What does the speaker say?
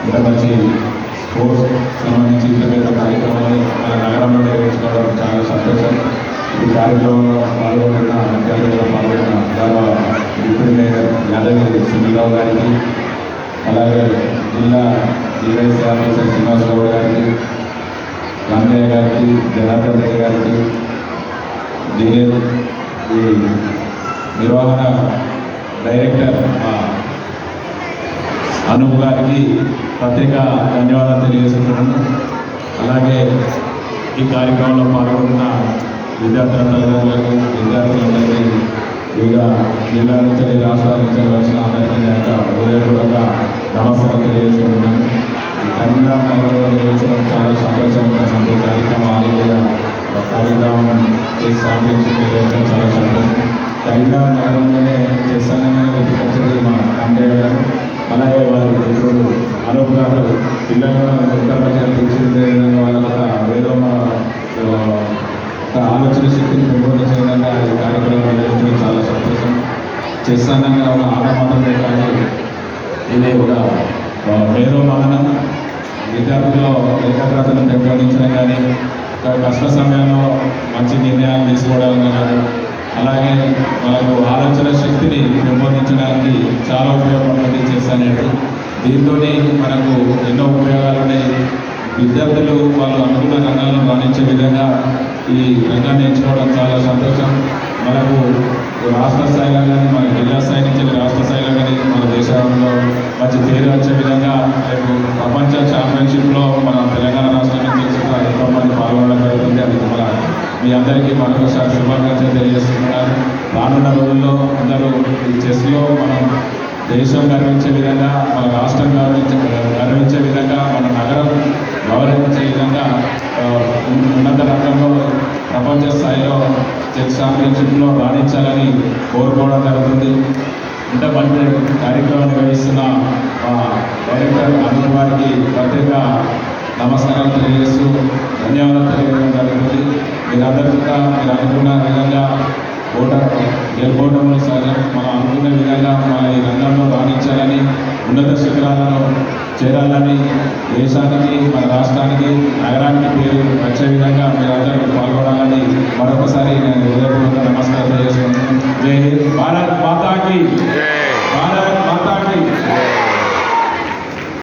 ఇంత మంచి స్పోర్ట్స్ సంబంధించి ఇంత పెద్ద కార్యక్రమాన్ని మన నగరంలో నిర్వహించుకోవడం చాలా సంతోషం. ఈ కార్యక్రమంలో పాల్గొంటున్న ముఖ్య అతిథిగా పాల్గొన్న గౌరవ డిప్యూటీ మేయర్ యాదగిరి సునీలరావు గారికి, అలాగే జిల్లా డివైఎస్పీ ఆఫీసర్ శ్రీనివాసరావు గారికి, రామయ్య గారికి, జనార్దన్ రెడ్డి గారికి, ఈ నిర్వహణ డైరెక్టర్ అనూప్ గారికి ప్రత్యేక ధన్యవాదాలు తెలియజేస్తున్నాను. అలాగే ఈ కార్యక్రమంలో పాల్గొన్న విద్యార్థులందరికీ, విద్యార్థులందరికీ, వివిధ జిల్లాల నుంచి రాష్ట్రాల నుంచి వచ్చిన అందరికీ హృదయపూర్వక నమస్కారం తెలియజేస్తున్నాను. కరీంనగర్ నగరంలో నిర్వహించడం చాలా సంతోషంగా ఉంది. కార్యక్రమాలు కార్యక్రమం చేసి ఛాంపియన్షిప్ నిర్వహించడం చాలా సంతోషం. కరీంనగర్ నగరంలోనే చేస్తానని గుర్తుకొచ్చింది మా అంబయ్య గారు. అలాగే వారు ఇప్పుడు అనూప్ గారు పిల్లలను ఉత్తరప్రదేశ్ తీర్చిదిద్దే విధంగా వాళ్ళ ఏదో ఒక ఆలోచన శక్తిని పెంపొందించే విధంగా ఈ కార్యక్రమం నిర్వహించడం చాలా సంతోషం. చేస్తానని ఒక ఆడమాటమే కానీ ఇది ఒక వేరే మానం. విద్యార్థుల్లో ఏకాగ్రతను పెంపొందించడం కానీ, కష్ట సమయంలో మంచి నిర్ణయాలు తీసుకోవడం కానీ, అలాగే మనకు ఆలోచన శక్తిని పెంపొందించడానికి చాలా ఉపయోగపడుతుంది చేస్తానంటే. దీంతో మనకు ఎన్నో ఉపయోగాలు ఉన్నాయి. విద్యార్థులు వాళ్ళు అనుకున్న రంగాలను రాణించే విధంగా ఈ రంగాన్ని ఎంచుకోవడం చాలా సంతోషం. మనకు రాష్ట్ర స్థాయిలో కానీ, మన జిల్లా స్థాయి నుంచి రాష్ట్ర స్థాయిలో కానీ మన దేశంలో మంచి పేరు వచ్చే విధంగా రేపు ప్రపంచ ఛాంపియన్షిప్లో మన తెలంగాణ రాష్ట్రం నుంచి ఎంతోమంది పాల్గొనడం జరుగుతుంది. అది మన మీ అందరికీ మరొకసారి శుభాకాంక్షలు తెలియజేస్తున్నాను. రానున్న రోజుల్లో అందరూ ఈ చెస్లో మనం దేశం గర్వించే విధంగా, మన రాష్ట్రం గర్వించే విధంగా, మన నగరం గౌరవించే విధంగా ఉన్నత రంగంలో ప్రపంచ స్థాయిలో చెస్ ఛాంపియన్షిప్లో రాణించాలని కోరుకోవడం జరుగుతుంది. ఇంత మంచి కార్యక్రమం నిర్వహిస్తున్న డైరెక్టర్ అనూప్ గారికి ప్రత్యేక నమస్కారాలు తెలియజేస్తూ ధన్యవాదాలు తెలియజేయడం జరుగుతుంది. మీరందరూ కూడా మీరు అనుకున్న విధంగా గెలుపోవడంలో సహజం. మనం అనుకున్న విధంగా మన ఈ రంగంలో రాణించాలని, ఉన్నత శిఖరాలను చేరాలని, దేశానికి, మన రాష్ట్రానికి, నగరానికి పేరు వచ్చే విధంగా మీరందరూ పాల్గొనాలని మరొకసారి నేను హృదయపూర్వక నమస్కారం తెలియజేస్తున్నాను. జై హింద్. భారత్ మాతాకి, భారత్ మాతాకి.